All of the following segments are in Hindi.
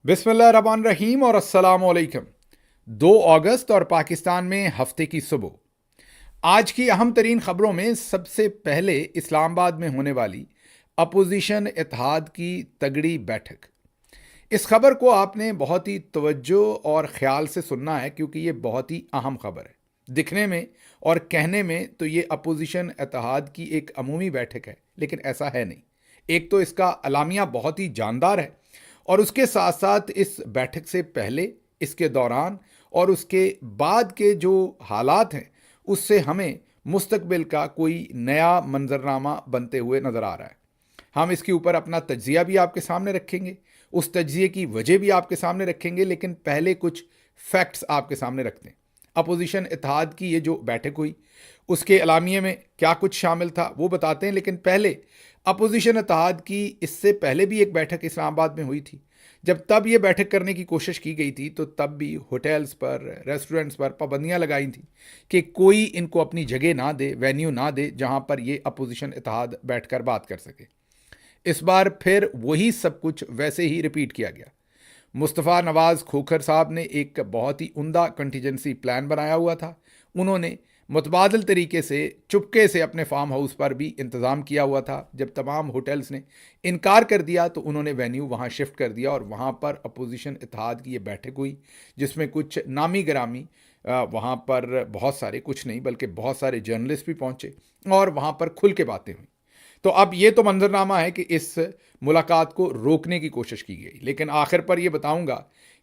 बिस्मिल्लाहिर्रहमानिर्रहीम और अस्सलामुअलैकुम। 2 अगस्त और पाकिस्तान में हफ्ते की सुबह। आज की अहम तरीन खबरों में सबसे पहले इस्लामाबाद में होने वाली अपोजिशन इत्तेहाद की तगड़ी बैठक। इस खबर को आपने बहुत ही तवज्जो और ख्याल से सुनना है क्योंकि ये बहुत ही अहम खबर है। दिखने में और कहने में तो ये अपोजिशन इत्तेहाद की एक अमूमी बैठक है, लेकिन ऐसा है नहीं। एक तो इसका अलामिया बहुत ही जानदार है और उसके साथ साथ इस बैठक से पहले, इसके दौरान और उसके बाद के जो हालात हैं उससे हमें मुस्तकबिल का कोई नया मंजरनामा बनते हुए नज़र आ रहा है। हम इसके ऊपर अपना तज्जिया भी आपके सामने रखेंगे, उस तज्जिए की वजह भी आपके सामने रखेंगे, लेकिन पहले कुछ फैक्ट्स आपके सामने रखते हैं। अपोजिशन इत्तेहाद की ये जो बैठक हुई उसके अलामिये में क्या कुछ शामिल था वो बताते हैं, लेकिन पहले अपोजिशन इत्तेहाद की इससे पहले भी एक बैठक इस्लामाबाद में हुई थी। जब तब ये बैठक करने की कोशिश की गई थी तो तब भी होटल्स पर, रेस्टोरेंट्स पर पाबंदियां लगाई थी कि कोई इनको अपनी जगह ना दे, वेन्यू ना दे जहां पर ये अपोजिशन इत्तेहाद बैठकर बात कर सके। इस बार फिर वही सब कुछ वैसे ही रिपीट किया गया। मुस्तफ़ा नवाज़ खोखर साहब ने एक बहुत ही उम्दा कंटीजेंसी प्लान बनाया हुआ था। उन्होंने मुतबादल तरीके से चुपके से अपने फार्म हाउस पर भी इंतज़ाम किया हुआ था। जब तमाम होटल्स ने इनकार कर दिया तो उन्होंने वेन्यू वहाँ शिफ्ट कर दिया और वहाँ पर अपोजिशन इत्तेहाद की ये बैठक हुई, जिसमें कुछ नामी गिरामी वहाँ पर बहुत सारे, कुछ नहीं बल्कि बहुत सारे जर्नलिस्ट भी पहुँचे और वहाँ पर खुल के बातें हुई। तो अब ये तो मंजरनामा है कि इस मुलाकात को रोकने की कोशिश की गई, लेकिन आखिर पर यह बताऊंगा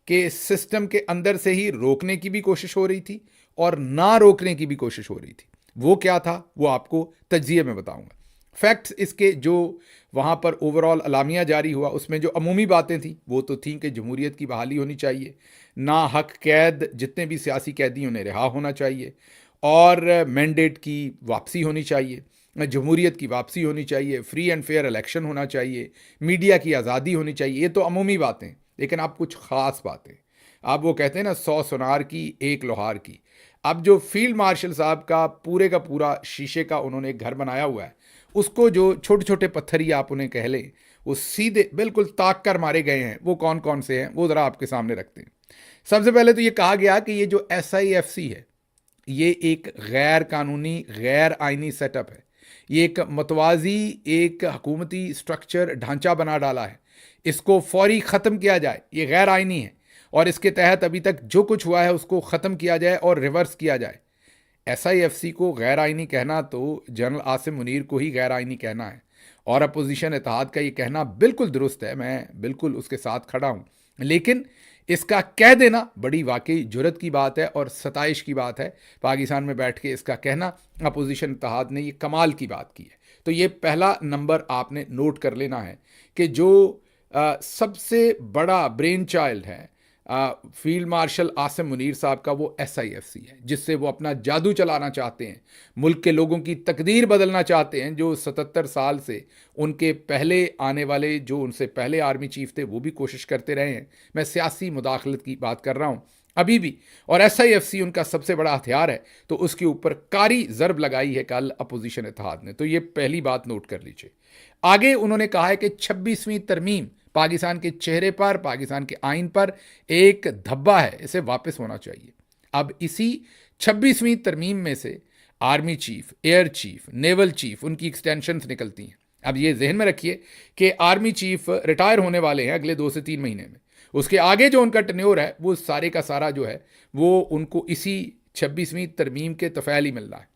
कि सिस्टम के अंदर से ही रोकने की भी कोशिश हो रही थी और ना रोकने की भी कोशिश हो रही थी। वो क्या था वो आपको तज्जिए में बताऊंगा। फैक्ट्स इसके जो वहाँ पर ओवरऑल अलामिया जारी हुआ उसमें जो अमूमी बातें थी वो तो थी कि जमहूरियत की बहाली होनी चाहिए, ना हक कैद जितने भी सियासी कैदी उन्हें रिहा होना चाहिए और मैंडेट की वापसी होनी चाहिए, जमहूरियत की वापसी होनी चाहिए, फ्री एंड फेयर इलेक्शन होना चाहिए, मीडिया की आज़ादी होनी चाहिए। ये तो अमूमी बातें, लेकिन अब कुछ ख़ास बातें। अब वो कहते हैं ना 100 सुनार की एक लोहार की। अब जो फील्ड मार्शल साहब का पूरा शीशे का उन्होंने एक घर बनाया हुआ है, उसको जो छोटे छोटे पत्थर ही आप उन्हें कह लें, वो सीधे बिल्कुल ताक कर मारे गए हैं। वो कौन कौन से हैं वो ज़रा आपके सामने रखते हैं। सबसे पहले तो ये कहा गया कि ये जो SIFC है ये एक गैर कानूनी, गैर आइनी सेटअप है। ये एक मतवाजी, एक हुकूमती स्ट्रक्चर ढांचा बना डाला है। इसको फौरी ख़त्म किया जाए, ये गैर आइनी है और इसके तहत अभी तक जो कुछ हुआ है उसको ख़त्म किया जाए और रिवर्स किया जाए। SIFC को गैर आइनी कहना तो जनरल आसिम मुनीर को ही गैर आइनी कहना है और अपोजिशन इत्तेहाद का ये कहना बिल्कुल दुरुस्त है, मैं बिल्कुल उसके साथ खड़ा हूँ। लेकिन इसका कह देना बड़ी वाकई जुर्रत की बात है और सताइश की बात है। पाकिस्तान में बैठ के इसका कहना, अपोजिशन इत्तेहाद ने ये कमाल की बात की है। तो ये पहला नंबर आपने नोट कर लेना है कि जो सबसे बड़ा ब्रेन चाइल्ड है फील्ड मार्शल आसिम मुनीर साहब का, वो SIFC है, जिससे वो अपना जादू चलाना चाहते हैं, मुल्क के लोगों की तकदीर बदलना चाहते हैं। जो 77 साल से उनके पहले आने वाले, जो उनसे पहले आर्मी चीफ थे, वो भी कोशिश करते रहे हैं। मैं सियासी मुदाखलत की बात कर रहा हूँ अभी भी, और SIFC उनका सबसे बड़ा हथियार है, तो उसके ऊपर कारी ज़रब लगाई है कल अपोजिशन इत्तेहाद ने। तो ये पहली बात नोट कर लीजिए। आगे उन्होंने कहा है कि 26वीं तरमीम पाकिस्तान के चेहरे पर, पाकिस्तान के आइन पर एक धब्बा है, इसे वापस होना चाहिए। अब इसी 26वीं तरमीम में से army chief, air chief, naval chief, उनकी एक्सटेंशंस निकलती हैं। अब ये जहन में रखिए कि आर्मी चीफ रिटायर होने वाले हैं अगले 2 से 3 महीने में। उसके आगे जो उनका टेन्योर है वो सारे का सारा जो है वो उनको इसी 26वीं तरमीम के तफ़ैल ही मिल रहा है।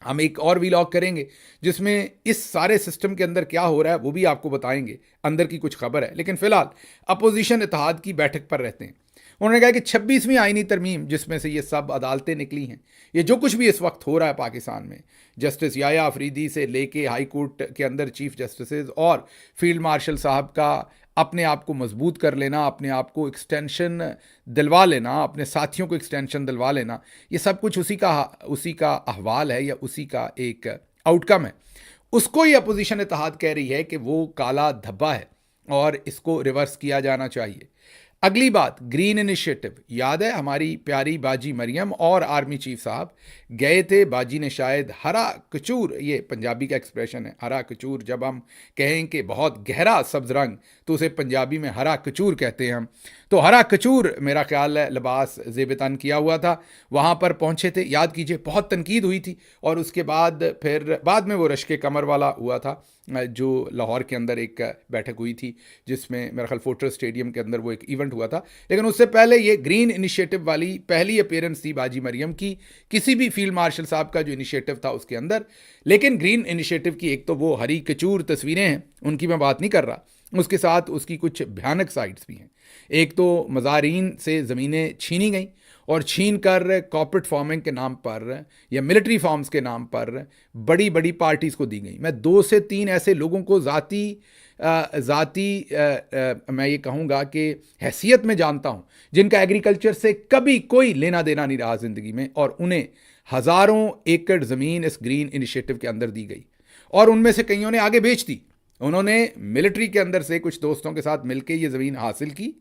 हम एक और वीलॉग करेंगे जिसमें इस सारे सिस्टम के अंदर क्या हो रहा है वो भी आपको बताएंगे, अंदर की कुछ खबर है। लेकिन फिलहाल अपोजिशन इत्तेहाद की बैठक पर रहते हैं। उन्होंने कहा कि 26वीं आईनी तरमीम, जिसमें से ये सब अदालतें निकली हैं, ये जो कुछ भी इस वक्त हो रहा है पाकिस्तान में, जस्टिस याया अफरीदी से लेके हाई कोर्ट के अंदर चीफ जस्टिस और फील्ड मार्शल साहब का अपने आप को मजबूत कर लेना, अपने आप को एक्सटेंशन दिलवा लेना, अपने साथियों को एक्सटेंशन दिलवा लेना, ये सब कुछ उसी का अहवाल है या उसी का एक आउटकम है। उसको ये अपोजिशन इत्तेहाद कह रही है कि वो काला धब्बा है और इसको रिवर्स किया जाना चाहिए। अगली बात, ग्रीन इनिशिएटिव। याद है हमारी प्यारी बाजी मरियम और आर्मी चीफ साहब गए थे, बाजी ने शायद हरा कचूर, ये पंजाबी का एक्सप्रेशन है, हरा कचूर, जब हम कहें कि बहुत गहरा सब्ज रंग तो उसे पंजाबी में हरा कचूर कहते हैं हम। तो हरा कचूर मेरा ख्याल है लिबास ज़ेब-ए-तन किया हुआ था, वहाँ पर पहुँचे थे। याद कीजिए बहुत तनकीद हुई थी और उसके बाद फिर बाद में वो रश्के कमर वाला हुआ था जो लाहौर के अंदर एक बैठक हुई थी जिसमें मेरा ख्याल फोर्ट्रेस स्टेडियम के अंदर वो एक इवेंट हुआ था। लेकिन उससे पहले ये ग्रीन इनिशिएटिव वाली पहली अपीयरेंस थी बाजी मरियम की किसी भी फील्ड मार्शल साहब का जो इनिशिएटिव था उसके अंदर। लेकिन ग्रीन इनिशिएटिव की एक तो वो हरी कचूर तस्वीरें हैं, उनकी मैं बात नहीं कर रहा, उसके साथ उसकी कुछ भयानक साइड्स भी हैं। एक तो मज़ारीन से ज़मीनें छीनी गई और छीन कर कॉर्पोरेट फार्मिंग के नाम पर या मिलिट्री फार्म्स के नाम पर बड़ी बड़ी पार्टीज़ को दी गई। मैं 2 से 3 ऐसे लोगों को ज़ाती मैं ये कहूँगा कि हैसियत में जानता हूँ जिनका एग्रीकल्चर से कभी कोई लेना देना नहीं रहा ज़िंदगी में, और उन्हें हज़ारों एकड़ ज़मीन इस ग्रीन इनिशिएटिव के अंदर दी गई और उनमें से कईयों ने आगे बेच दी। उन्होंने मिलिट्री के अंदर से कुछ दोस्तों के साथ मिलकर ये ज़मीन हासिल की,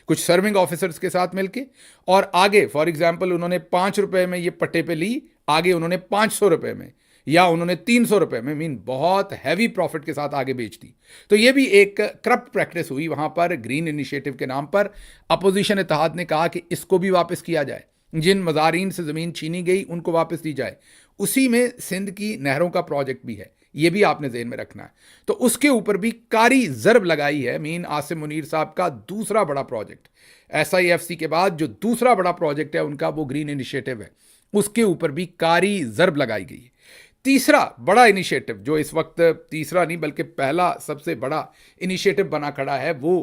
कुछ सर्विंग ऑफिसर्स के साथ मिलके, और आगे फॉर एग्जांपल उन्होंने 5 रुपए में ये पट्टे पे ली, आगे उन्होंने 500 रुपए में या उन्होंने 300 रुपए में, मीन बहुत हैवी प्रॉफिट के साथ आगे बेच दी। तो ये भी एक करप्ट प्रैक्टिस हुई वहाँ पर ग्रीन इनिशिएटिव के नाम पर। अपोजिशन इत्तेहाद ने कहा कि इसको भी वापस किया जाए, जिन मज़ारीन से ज़मीन छीनी गई उनको वापस दी जाए। उसी में सिंध की नहरों का प्रोजेक्ट भी है, ये भी आपने ज़हन में रखना है। तो उसके ऊपर भी कारी ज़रब लगाई है मीन आसिम मुनीर साहब का दूसरा बड़ा प्रोजेक्ट। SIFC के बाद जो दूसरा बड़ा प्रोजेक्ट है उनका वो ग्रीन इनिशिएटिव है, उसके ऊपर भी कारी ज़रब लगाई गई है। तीसरा बड़ा इनिशिएटिव जो इस वक्त तीसरा नहीं बल्कि पहला सबसे बड़ा इनिशिएटिव बना खड़ा है वो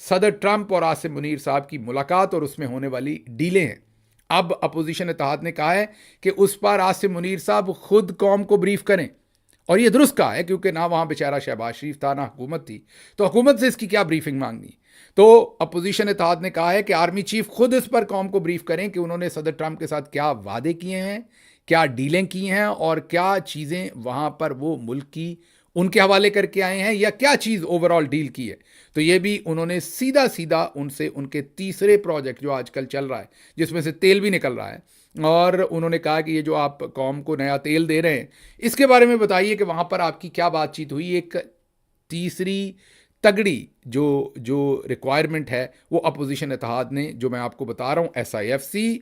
सदर ट्रंप और आसिम मुनीर साहब की मुलाकात और उसमें होने वाली डीलें हैं। अब अपोजिशन इत्तेहाद ने कहा है कि उस पर आसिम मुनीर साहब खुद कौम को ब्रीफ करें, और ये दुरुस्त कहा है क्योंकि ना वहाँ बेचारा शहबाज शरीफ था ना हुकूमत थी, तो हुकूमत से इसकी क्या ब्रीफिंग मांगनी। तो अपोजिशन इत्तेहाद ने कहा है कि आर्मी चीफ खुद इस पर कौम को ब्रीफ करें कि उन्होंने सदर ट्रंप के साथ क्या वादे किए हैं, क्या डीलें की हैं और क्या चीज़ें वहाँ पर वो मुल्क की उनके हवाले करके आए हैं या क्या चीज़ ओवरऑल डील की है। तो ये भी उन्होंने सीधा सीधा उनसे उनके तीसरे प्रोजेक्ट जो आजकल चल रहा है जिसमें से तेल भी निकल रहा है, और उन्होंने कहा कि ये जो आप कौम को नया तेल दे रहे हैं इसके बारे में बताइए कि वहाँ पर आपकी क्या बातचीत हुई। एक तीसरी तगड़ी जो रिक्वायरमेंट है वो अपोजिशन इत्तेहाद ने, जो मैं आपको बता रहा हूँ, SIFC,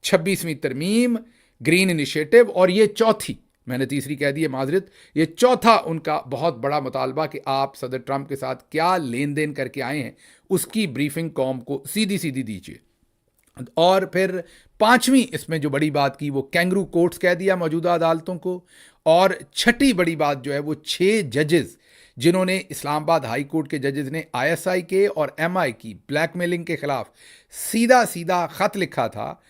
26वीं तरमीम, ग्रीन इनिशिएटिव, और ये चौथी, मैंने तीसरी कह दी है माजरत, ये चौथा उनका बहुत बड़ा मुतालबा कि आप सदर ट्रंप के साथ क्या लेन देन करके आए हैं उसकी ब्रीफिंग कौम को सीधी सीधी दीजिए। और फिर पांचवी इसमें जो बड़ी बात की वो कैंगरू कोर्ट्स कह दिया मौजूदा अदालतों को। और छठी बड़ी बात जो है वो 6 जजेस जिन्होंने इस्लामाबाद हाई कोर्ट के जजेस ने ISI के और MI की ब्लैकमेलिंग के खिलाफ सीधा सीधा ख़त लिखा था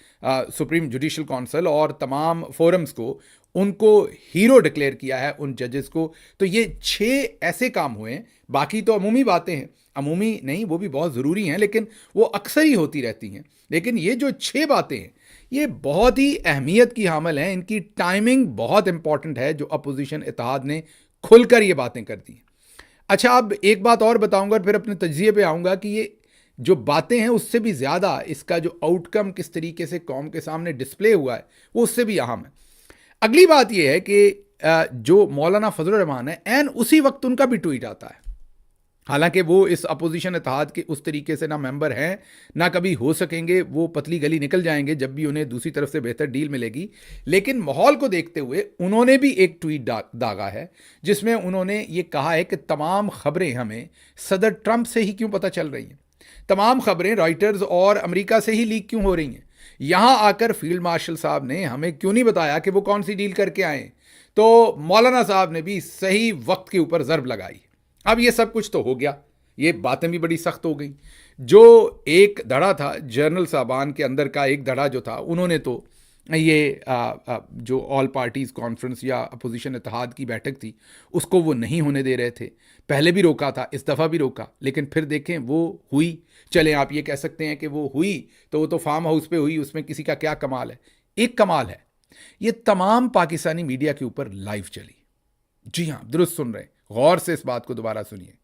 सुप्रीम जुडिशल काउंसिल और तमाम फोरम्स को, उनको हीरो डिक्लेयर किया है उन जजेस को। तो ये 6 ऐसे काम हुए हैं, बाकी तो अमूमी बातें हैं, अमूमी नहीं वो भी बहुत ज़रूरी हैं लेकिन वो अक्सर ही होती रहती हैं, लेकिन ये जो 6 बातें हैं ये बहुत ही अहमियत की हामिल हैं, इनकी टाइमिंग बहुत इंपॉर्टेंट है जो अपोजिशन इत्तेहाद ने खुलकर ये बातें कर दी। अच्छा, अब एक बात और बताऊंगा और फिर अपने तज्जिए पे आऊँगा कि ये जो बातें हैं उससे भी ज़्यादा इसका जो आउटकम किस तरीके से कौम के सामने डिस्प्ले हुआ है वो उससे भी अहम है। अगली बात यह है कि जो मौलाना फजलुर रहमान है एन उसी वक्त उनका भी ट्वीट आता है, हालांकि वो इस अपोजिशन इत्तेहाद के उस तरीके से ना मेंबर हैं ना कभी हो सकेंगे, वो पतली गली निकल जाएंगे जब भी उन्हें दूसरी तरफ से बेहतर डील मिलेगी। लेकिन माहौल को देखते हुए उन्होंने भी एक ट्वीट दागा है जिसमें उन्होंने ये कहा है कि तमाम खबरें हमें सदर ट्रंप से ही क्यों पता चल रही हैं, तमाम खबरें रॉयटर्स और अमेरिका से ही लीक क्यों हो रही हैं, यहाँ आकर फील्ड मार्शल साहब ने हमें क्यों नहीं बताया कि वो कौन सी डील करके आए। तो मौलाना साहब ने भी सही वक्त के ऊपर ज़रब लगाई। अब ये सब कुछ तो हो गया, ये बातें भी बड़ी सख्त हो गई। जो एक धड़ा था जर्नल साहबान के अंदर का एक धड़ा जो था, उन्होंने तो ये जो ऑल पार्टीज़ कॉन्फ्रेंस या अपोजिशन इत्तेहाद की बैठक थी उसको वो नहीं होने दे रहे थे, पहले भी रोका था, इस दफ़ा भी रोका, लेकिन फिर देखें वो हुई। चलें आप ये कह सकते हैं कि वो हुई तो वो तो फार्म हाउस पे हुई, उसमें किसी का क्या कमाल है। एक कमाल है, ये तमाम पाकिस्तानी मीडिया के ऊपर लाइव चली। जी हाँ, दुरुस्त सुन रहे हैं, गौर से इस बात को दोबारा सुनिए,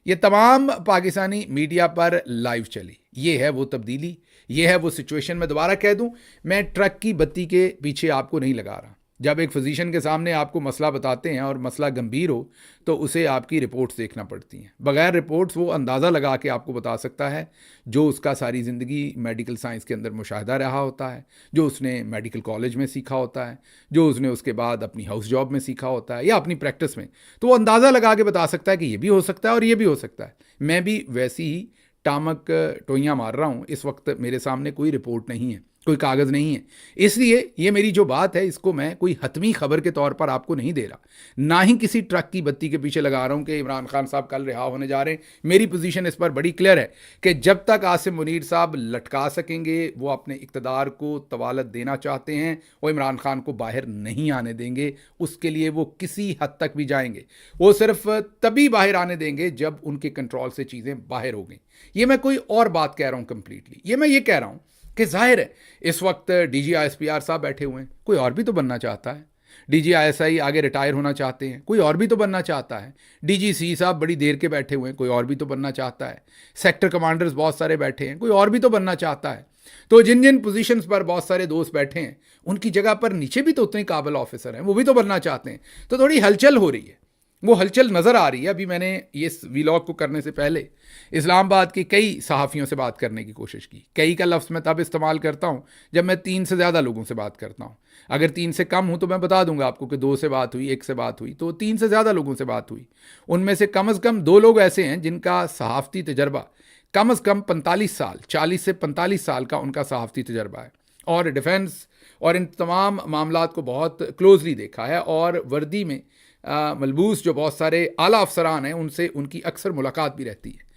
ये तमाम पाकिस्तानी मीडिया पर लाइव चली। ये है वो तब्दीली, ये है वो सिचुएशन। मैं दोबारा कह दूं, मैं ट्रक की बत्ती के पीछे आपको नहीं लगा रहा। जब एक फिजिशियन के सामने आपको मसला बताते हैं और मसला गंभीर हो तो उसे आपकी रिपोर्ट्स देखना पड़ती हैं। बगैर रिपोर्ट्स वो अंदाज़ा लगा के आपको बता सकता है जो उसका सारी ज़िंदगी मेडिकल साइंस के अंदर मुशाहिदा रहा होता है, जो उसने मेडिकल कॉलेज में सीखा होता है, जो उसने उसके बाद अपनी हाउस जॉब में सीखा होता है या अपनी प्रैक्टिस में। तो वो अंदाज़ा लगा के बता सकता है कि ये भी हो सकता है और ये भी हो सकता है। मैं भी वैसी ही टामक टोइयाँ मार रहा हूँ। इस वक्त मेरे सामने कोई रिपोर्ट नहीं है, कोई कागज़ नहीं है, इसलिए ये मेरी जो बात है इसको मैं कोई हतमी खबर के तौर पर आपको नहीं दे रहा, ना ही किसी ट्रक की बत्ती के पीछे लगा रहा हूँ कि इमरान खान साहब कल रिहा होने जा रहे हैं। मेरी पोजीशन इस पर बड़ी क्लियर है कि जब तक आसिम मुनीर साहब लटका सकेंगे, वो अपने इक़्तिदार को तवालत देना चाहते हैं, वो इमरान खान को बाहर नहीं आने देंगे। उसके लिए वो किसी हद तक भी जाएंगे। वो सिर्फ तभी बाहर आने देंगे जब उनके कंट्रोल से चीज़ें बाहर हो गई। ये मैं कोई और बात कह रहा हूँ कंप्लीटली। ये मैं ये कह रहा हूँ कि जाहिर है इस वक्त DGISPR साहब बैठे हुए हैं, कोई और भी तो बनना चाहता है। DGISI आगे रिटायर होना चाहते हैं, कोई और भी तो बनना चाहता है। DGC साहब बड़ी देर के बैठे हुए हैं, कोई और भी तो बनना चाहता है। सेक्टर कमांडर्स बहुत सारे बैठे हैं, कोई और भी तो बनना चाहता है। तो जिन जिन पोजीशंस पर बहुत सारे दोस्त बैठे हैं, उनकी जगह पर नीचे भी तो उतने काबिल ऑफिसर हैं, वो भी तो बनना चाहते हैं। तो थोड़ी हलचल हो रही है, वो हलचल नज़र आ रही है। अभी मैंने ये व्लॉग को करने से पहले इस्लामाबाद के कई सहाफ़ियों से बात करने की कोशिश की। कई का लफ्ज़ मैं तब इस्तेमाल करता हूँ जब मैं 3 से ज़्यादा लोगों से बात करता हूँ। अगर 3 से कम हूँ तो मैं बता दूंगा आपको कि 2 से बात हुई, 1 से बात हुई, तो 3 से ज़्यादा लोगों से बात हुई। उनमें से कम 2 लोग ऐसे हैं जिनका सहाफ़ती तजर्बा कम 45 साल, 40 से 45 साल का उनका सहाफ़ती तजर्बा है और डिफेंस और इन तमाम मामलात को बहुत क्लोजली देखा है। और वर्दी में मलबूस जो बहुत सारे आला अफसरान हैं उनसे उनकी अक्सर मुलाकात भी रहती है।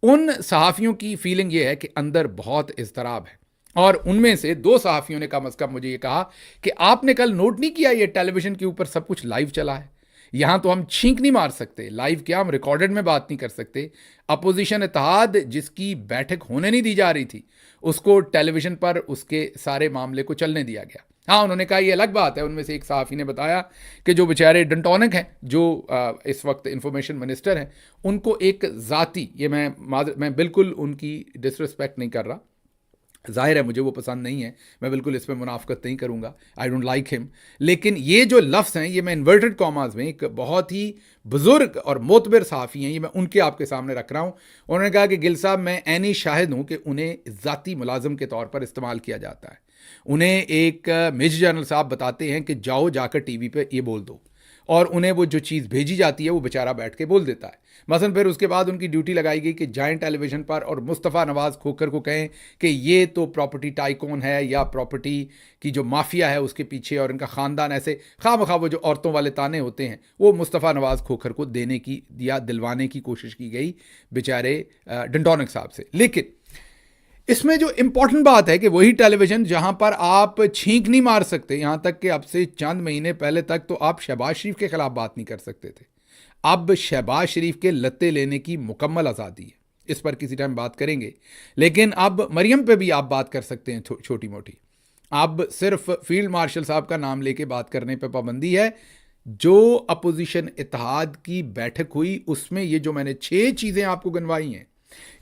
उन सहाफ़ियों की फीलिंग ये है कि अंदर बहुत इज़्तिराब है। और उनमें से 2 सहाफ़ियों ने कम अज़ कम मुझे ये कहा कि आपने कल नोट नहीं किया ये टेलीविज़न के ऊपर सब कुछ लाइव चला है, यहाँ तो हम छींक नहीं मार सकते, लाइव क्या हम रिकॉर्डेड में बात नहीं कर सकते। अपोजिशन इत्तेहाद जिसकी बैठक होने नहीं दी जा रही थी उसको टेलीविज़न पर उसके सारे मामले को चलने दिया गया। हाँ, उन्होंने कहा ये अलग बात है। उनमें से एक सहाफ़ी ने बताया कि जो बेचारे डंटोनिक हैं, जो इस वक्त इंफॉर्मेशन मिनिस्टर हैं, उनको एक ज़ाती, ये मैं बिल्कुल उनकी डिसरिस्पेक्ट नहीं कर रहा, ज़ाहिर है मुझे वो पसंद नहीं है, मैं बिल्कुल इस पर मुनाफ़कत नहीं करूँगा, आई डोंट लाइक हिम, लेकिन ये जो लफ्ज़ हैं ये मैं इन्वर्टेड कॉमास में एक बहुत ही बुज़ुर्ग और मोतबर सहाफ़ी हैं, ये मैं उनके आपके सामने रख रहा हूँ। उन्होंने कहा कि गिल साहब मैं ऐनी शाहिद हूँ कि उन्हें ज़ाती मुलाज़म के तौर पर इस्तेमाल किया जाता है। उन्हें एक मेजर जनरल साहब बताते हैं कि जाओ जाकर टीवी पे ये बोल दो, और उन्हें वो जो चीज़ भेजी जाती है वो बेचारा बैठ के बोल देता है। मसलन फिर उसके बाद उनकी ड्यूटी लगाई गई कि जाएं टेलीविज़न पर और मुस्तफ़ा नवाज़ खोखर को कहें कि ये तो प्रॉपर्टी टाइकून है या प्रॉपर्टी की जो माफिया है उसके पीछे और इनका ख़ानदान, ऐसे खामखा वो जो औरतों वाले ताने होते हैं वो मुस्तफ़ा नवाज़ खोखर को देने की या दिलवाने की कोशिश की गई बेचारे डंटोनिक साहब से। लेकिन इसमें जो इम्पॉर्टेंट बात है कि वही टेलीविज़न जहां पर आप छींक नहीं मार सकते, यहां तक कि अब से चंद महीने पहले तक तो आप शहबाज शरीफ के खिलाफ बात नहीं कर सकते थे, अब शहबाज शरीफ के लत्ते लेने की मुकम्मल आज़ादी है। इस पर किसी टाइम बात करेंगे। लेकिन अब मरियम पे भी आप बात कर सकते हैं छोटी मोटी। अब सिर्फ फील्ड मार्शल साहब का नाम लेके बात करने पर पाबंदी है। जो अपोजिशन इत्तेहाद की बैठक हुई उसमें ये जो मैंने 6 चीज़ें आपको गिनवाई हैं,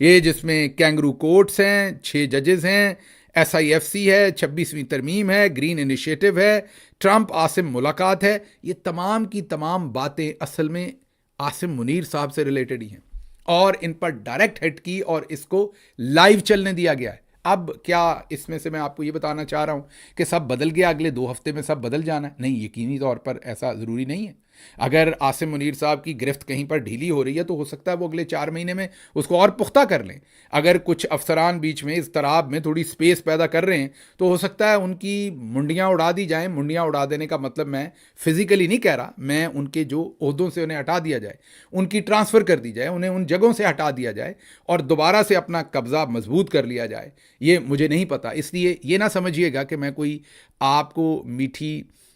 ये जिसमें कैंगरू कोर्ट्स हैं, 6 जजेस हैं, SIFC है, 26वीं तरमीम है, ग्रीन इनिशिएटिव है, ट्रंप आसिम मुलाकात है, ये तमाम की तमाम बातें असल में आसिम मुनीर साहब से रिलेटेड ही हैं और इन पर डायरेक्ट हिट की और इसको लाइव चलने दिया गया है। अब क्या इसमें से मैं आपको ये बताना चाह रहा हूँ कि सब बदल गया, अगले 2 हफ्ते में सब बदल जाना है? नहीं, यकीनी तौर पर ऐसा ज़रूरी नहीं है। अगर आसिम मुनीर साहब की गिरफ्त कहीं पर ढीली हो रही है तो हो सकता है वो अगले 4 महीने में उसको और पुख्ता कर लें। अगर कुछ अफसरान बीच में इस तराब में थोड़ी स्पेस पैदा कर रहे हैं तो हो सकता है उनकी मुंडियाँ उड़ा दी जाएं। मुंडियाँ उड़ा देने का मतलब मैं फिज़िकली नहीं कह रहा, मैं उनके जो ओहदों से उन्हें हटा दिया जाए, उनकी ट्रांसफ़र कर दी जाए, उन्हें उन जगहों से हटा दिया जाए और दोबारा से अपना कब्ज़ा मजबूत कर लिया जाए, ये मुझे नहीं पता। इसलिए ये ना समझिएगा कि मैं कोई आपको मीठी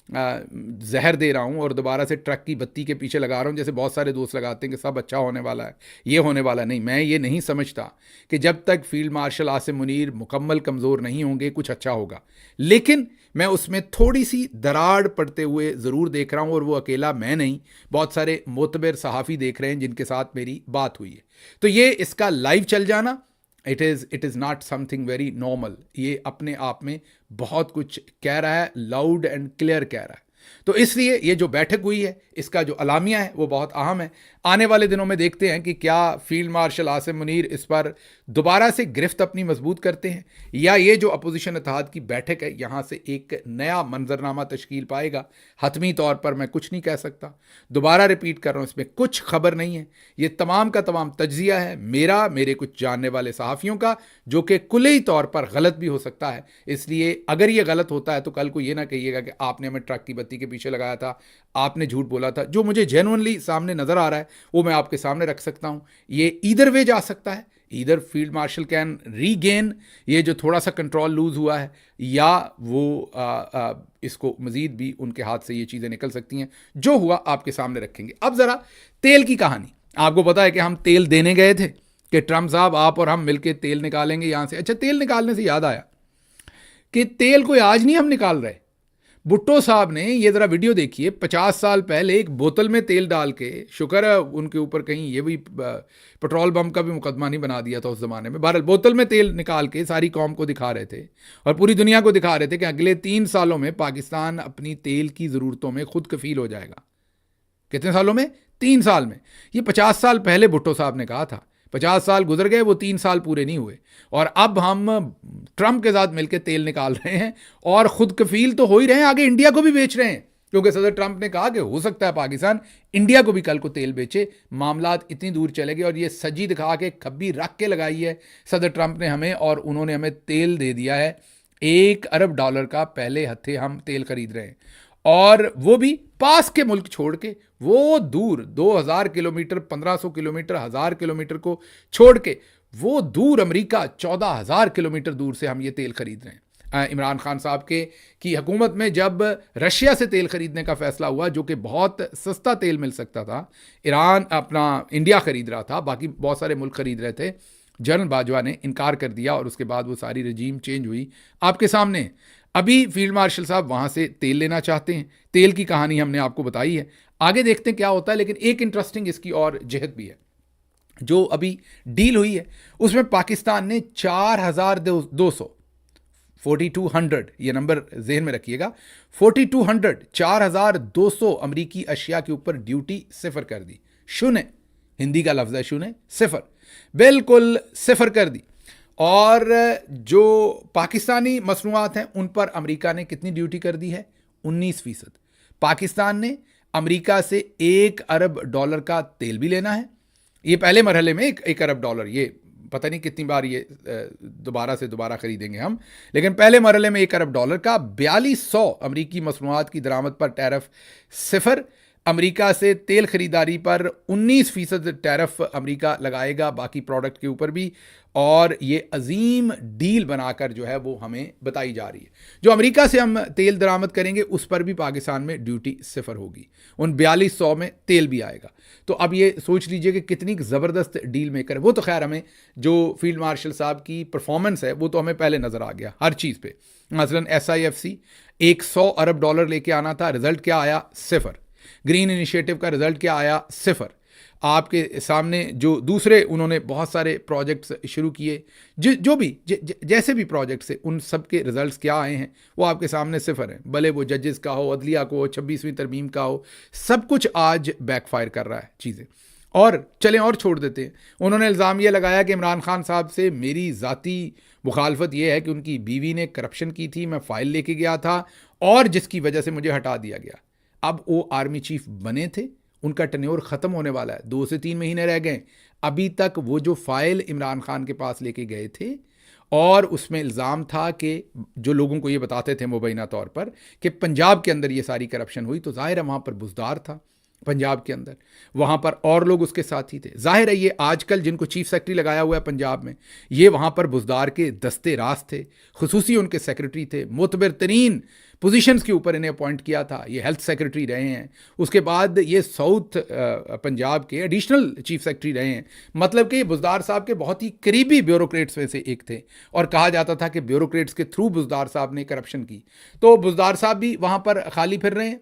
जहर दे रहा हूँ और दोबारा से ट्रक की बत्ती के पीछे लगा रहा हूँ जैसे बहुत सारे दोस्त लगाते हैं कि सब अच्छा होने वाला है, ये होने वाला नहीं। मैं ये नहीं समझता कि जब तक फील्ड मार्शल आसिम मुनीर मुकम्मल कमज़ोर नहीं होंगे कुछ अच्छा होगा। लेकिन मैं उसमें थोड़ी सी दरार पड़ते हुए ज़रूर देख रहा हूँ और वो अकेला मैं नहीं, बहुत सारे मोतबर सहाफ़ी देख रहे हैं जिनके साथ मेरी बात हुई है। तो ये इसका लाइव चल जाना it is not something very normal. ये अपने आप में बहुत कुछ कह रहा है, लाउड एंड क्लियर कह रहा है। तो इसलिए ये जो बैठक हुई है, इसका जो अलामिया है वो बहुत अहम है। आने वाले दिनों में देखते हैं कि क्या फील्ड मार्शल आसिम मुनीर इस पर दोबारा से गिरफ्त अपनी मजबूत करते हैं, या ये जो अपोजिशन इत्तेहाद की बैठक है यहाँ से एक नया मंजरनामा तश्कील पाएगा। हतमी तौर पर मैं कुछ नहीं कह सकता, दोबारा रिपीट कर रहा हूँ, इसमें कुछ खबर नहीं है। ये तमाम का तमाम तज्जिया है मेरे कुछ जानने वाले सहाफ़ियों का, जो कि कुल्ली तौर पर गलत भी हो सकता है। इसलिए अगर ये गलत होता है तो कल को ये ना कहिएगा कि आपने हमें ट्रक की बत्ती के पीछे लगाया था, आपने झूठ बोला था। जो मुझे जेन्युइनली सामने नज़र आ रहा है वो मैं आपके सामने रख सकता हूँ। ये ईदर वे जा सकता है, either field marshal can regain ये जो थोड़ा सा कंट्रोल लूज हुआ है, या वो इसको मजीद भी उनके हाथ से ये चीज़ें निकल सकती हैं। जो हुआ आपके सामने रखेंगे। अब ज़रा तेल की कहानी। आपको पता है कि हम तेल देने गए थे कि ट्रम्प साहब आप और हम मिलकर तेल निकालेंगे यहाँ से। अच्छा, तेल निकालने से याद आया कि तेल कोई आज नहीं हम निकाल रहे। भुट्टो साहब ने ये ज़रा वीडियो देखिए, 50 साल पहले एक बोतल में तेल डाल के, शुक्र है उनके ऊपर कहीं ये भी पेट्रोल बम का भी मुकदमा नहीं बना दिया था उस ज़माने में। बहरहाल बोतल में तेल निकाल के सारी कौम को दिखा रहे थे और पूरी दुनिया को दिखा रहे थे कि अगले 3 सालों में पाकिस्तान अपनी तेल की ज़रूरतों में खुद कफील हो जाएगा। कितने सालों में? 3 साल में। ये 50 साल पहले भुट्टो साहब ने कहा था। 50 साल गुजर गए, वो 3 साल पूरे नहीं हुए, और अब हम ट्रंप के साथ मिलकर तेल निकाल रहे हैं और खुद कफील तो हो ही रहे हैं, आगे इंडिया को भी बेच रहे हैं, क्योंकि सदर ट्रंप ने कहा कि हो सकता है पाकिस्तान इंडिया को भी कल को तेल बेचे। मामलात इतनी दूर चले गए और ये सजी दिखा के खब्बी रख के लगाई है सदर ट्रंप ने हमें, और उन्होंने हमें तेल दे दिया है $1 अरब का। पहले हत्थे हम तेल खरीद रहे हैं, और वो भी पास के मुल्क छोड़ के, वो दूर 2000 किलोमीटर, 1500 किलोमीटर, 1000 किलोमीटर को छोड़ के, वो दूर अमेरिका 14,000 किलोमीटर दूर से हम ये तेल खरीद रहे हैं। इमरान खान साहब की हुकूमत में जब रशिया से तेल खरीदने का फैसला हुआ, जो कि बहुत सस्ता तेल मिल सकता था, इंडिया खरीद रहा था, बाकी बहुत सारे मुल्क खरीद रहे थे, जनरल बाजवा ने इनकार कर दिया और उसके बाद वो सारी रजीम चेंज हुई। आपके सामने अभी फील्ड मार्शल साहब वहाँ से तेल लेना चाहते हैं। तेल की कहानी हमने आपको बताई है, आगे देखते हैं क्या होता है। लेकिन एक इंटरेस्टिंग इसकी और जहत भी है। जो अभी डील हुई है उसमें पाकिस्तान ने 4,200 4200, ये नंबर जहन में रखिएगा, 4200 4,200 अमरीकी अशिया के ऊपर ड्यूटी सिफर कर दी। शून्य, हिंदी का लफ्ज़ है शून्य, सिफर, बिल्कुल सिफर कर दी। और जो पाकिस्तानी मसनूआत हैं उन पर अमेरिका ने कितनी ड्यूटी कर दी है? 19%। पाकिस्तान ने अमेरिका से $1 अरब का तेल भी लेना है। ये पहले मरहले में $1 अरब, ये पता नहीं कितनी बार ये दोबारा खरीदेंगे हम, लेकिन पहले मरहले में $1 अरब का 4200 अमरीकी मसनूआत की दरामद पर टैरिफ सिफर। अमेरिका से तेल खरीदारी पर 19% टैरिफ अमेरिका लगाएगा, बाकी प्रोडक्ट के ऊपर भी। और ये अजीम डील बनाकर जो है वो हमें बताई जा रही है। जो अमेरिका से हम तेल दरामद करेंगे उस पर भी पाकिस्तान में ड्यूटी सिफर होगी, उन 4200 में तेल भी आएगा। तो अब ये सोच लीजिए कि कितनी ज़बरदस्त डील मेकर है वो। तो खैर हमें जो फील्ड मार्शल साहब की परफॉर्मेंस है वो तो हमें पहले नज़र आ गया हर चीज़ पे। मसलन SIFC $100 अरब लेके आना था, रिजल्ट क्या आया? सिफर। ग्रीन इनिशिएटिव का रिजल्ट क्या आया? सिफर। आपके सामने जो दूसरे उन्होंने बहुत सारे प्रोजेक्ट्स शुरू किए, जो भी जैसे भी प्रोजेक्ट्स है, उन सब के रिजल्ट्स क्या आए हैं वो आपके सामने सिफर हैं। भले वो जजेस का हो, अदलिया को, 26वीं तरमीम का हो, सब कुछ आज बैकफायर कर रहा है चीज़ें। और चलें और छोड़ देते हैं। उन्होंने इल्ज़ाम ये लगाया कि इमरान खान साहब से मेरी ज़ाती मुखालफत ये है कि उनकी बीवी ने करप्शन की थी, मैं फ़ाइल लेके गया था और जिसकी वजह से मुझे हटा दिया गया। अब वो आर्मी चीफ बने थे, उनका टेन्योर ख़त्म होने वाला है, 2 से 3 महीने रह गए। अभी तक वो जो फाइल इमरान खान के पास लेके गए थे और उसमें इल्ज़ाम था कि जो लोगों को ये बताते थे मुबैना तौर पर कि पंजाब के अंदर ये सारी करप्शन हुई, तो ज़ाहिर है वहाँ पर बुज़दार था पंजाब के अंदर, वहाँ पर और लोग उसके साथी थे। जाहिर है ये आजकल जिनको चीफ सेक्रेटरी लगाया हुआ है पंजाब में, ये वहाँ पर बुज़दार के दस्ते राज थे, खुसूसी उनके सेक्रेटरी थे, मोतबर तरीन पोजीशंस के ऊपर इन्हें अपॉइंट किया था। ये हेल्थ सेक्रेटरी रहे हैं, उसके बाद ये साउथ पंजाब के एडिशनल चीफ सेक्रेटरी रहे हैं। मतलब कि बुज़दार साहब के बहुत ही करीबी ब्यूरोक्रेट्स में से एक थे और कहा जाता था कि ब्यूरोक्रेट्स के थ्रू बुज़दार साहब ने करप्शन की। तो बुज़दार साहब भी वहाँ पर खाली फिर रहे हैं।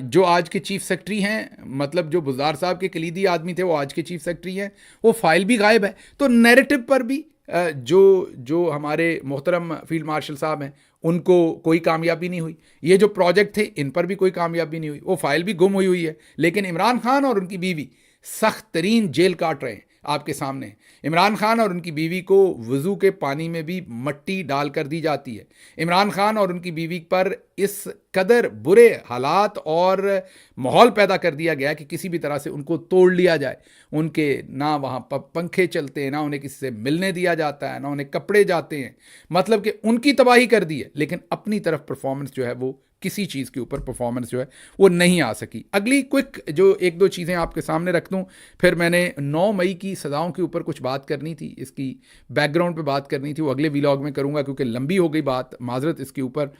जो आज के चीफ सेक्रेटरी हैं, मतलब जो बुज़दार साहब के कलीदी आदमी थे वो आज के चीफ सेक्रेटरी हैं, वो फाइल भी गायब है। तो नैरेटिव पर भी जो जो हमारे मोहतरम फील्ड मार्शल साहब हैं उनको कोई कामयाबी नहीं हुई। ये जो प्रोजेक्ट थे इन पर भी कोई कामयाबी नहीं हुई, वो फाइल भी गुम हुई है। लेकिन इमरान खान और उनकी बीवी सख्त तरीन जेल काट रहे हैं आपके सामने। इमरान खान और उनकी बीवी को वज़ू के पानी में भी मट्टी डाल कर दी जाती है। इमरान खान और उनकी बीवी पर इस कदर बुरे हालात और माहौल पैदा कर दिया गया कि किसी भी तरह से उनको तोड़ लिया जाए। उनके ना वहाँ पंखे चलते हैं, ना उन्हें किसी से मिलने दिया जाता है, ना उन्हें कपड़े जाते हैं। मतलब कि उनकी तबाही कर दी है, लेकिन अपनी तरफ परफॉर्मेंस जो है वो किसी चीज़ के ऊपर परफॉर्मेंस जो है वो नहीं आ सकी। अगली क्विक जो एक दो चीज़ें आपके सामने रख दूं, फिर मैंने 9 मई की सज़ाओं के ऊपर कुछ बात करनी थी, इसकी बैकग्राउंड पे बात करनी थी, वो अगले व्लॉग में करूंगा क्योंकि लंबी हो गई बात, माजरत इसके ऊपर।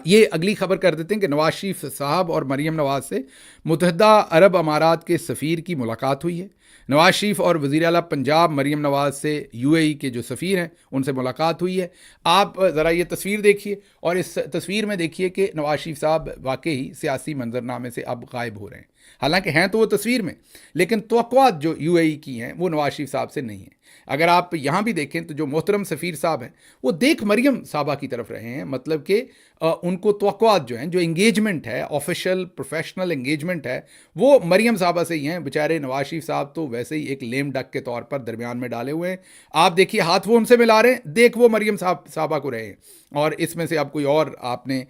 ये अगली खबर कर देते हैं कि नवाज शरीफ साहब और मरीम नवाज से मुत्तहदा अरब अमारात के सफ़ीर की मुलाकात हुई है। नवाज शरीफ और वज़ीर आला पंजाब मरीम नवाज से यूएई के जो सफ़ीर हैं उनसे मुलाकात हुई है। आप ज़रा ये तस्वीर देखिए और इस तस्वीर में देखिए कि नवाज शरीफ साहब वाकई सियासी मंजरनामे से अब गायब हो रहे हैं। हालांकि हैं तो वो तस्वीर में, लेकिन तवक्कुआत जो यूएई की हैं वो नवाज शरीफ साहब से नहीं है। अगर आप यहाँ भी देखें तो जो मोहतरम सफ़ीर साहब हैं वो देख मरियम साहबा की तरफ रहे हैं। मतलब कि उनको तवक्कुआत जो हैं, जो इंगेजमेंट है, ऑफिशियल प्रोफेशनल इंगेजमेंट है, वो मरियम साहबा से ही हैं। बेचारे नवाज शरीफ साहब तो वैसे ही एक लेम डक के तौर पर दरमियान में डाले हुए हैं। आप देखिए हाथ वो उनसे मिला रहे हैं, देख वो मरियम साहबा को रहे हैं। और इसमें से अब कोई और आपने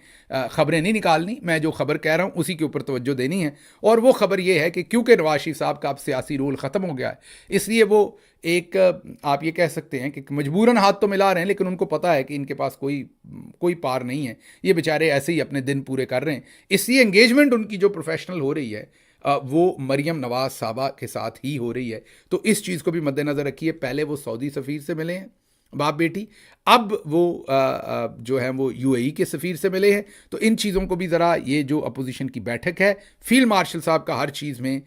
ख़बरें नहीं निकालनी, मैं जो खबर कह रहा हूँ उसी के ऊपर तवज्जो देनी है। और वो खबर ये है कि क्योंकि नवाज शरीफ साहब का अब सियासी रोल ख़त्म हो गया है, इसलिए वो एक आप ये कह सकते हैं कि मजबूरन हाथ तो मिला रहे हैं, लेकिन उनको पता है कि इनके पास कोई पार नहीं है, ये बेचारे ऐसे ही अपने दिन पूरे कर रहे हैं। इसलिए एंगेजमेंट उनकी जो प्रोफेशनल हो रही है वो मरियम नवाज साहबा के साथ ही हो रही है। तो इस चीज़ को भी मद्देनज़र रखिए। पहले वो सऊदी सफ़ीर से मिले हैं बाप बेटी, अब वो जो है वो यूएई के सफ़ीर से मिले हैं। तो इन चीज़ों को भी ज़रा, ये जो अपोजिशन की बैठक है, फील्ड मार्शल साहब का हर चीज़ में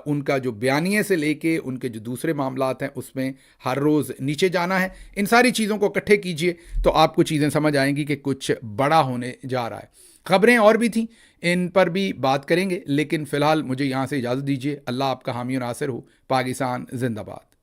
उनका जो बयानिए से लेके उनके जो दूसरे मामलात हैं उसमें हर रोज़ नीचे जाना है। इन सारी चीज़ों को इकट्ठे कीजिए तो आपको चीज़ें समझ आएंगी कि कुछ बड़ा होने जा रहा है। खबरें और भी थीं, इन पर भी बात करेंगे, लेकिन फ़िलहाल मुझे यहाँ से इजाज़त दीजिए। अल्लाह आपका हामी और नासिर हो। पाकिस्तान जिंदाबाद।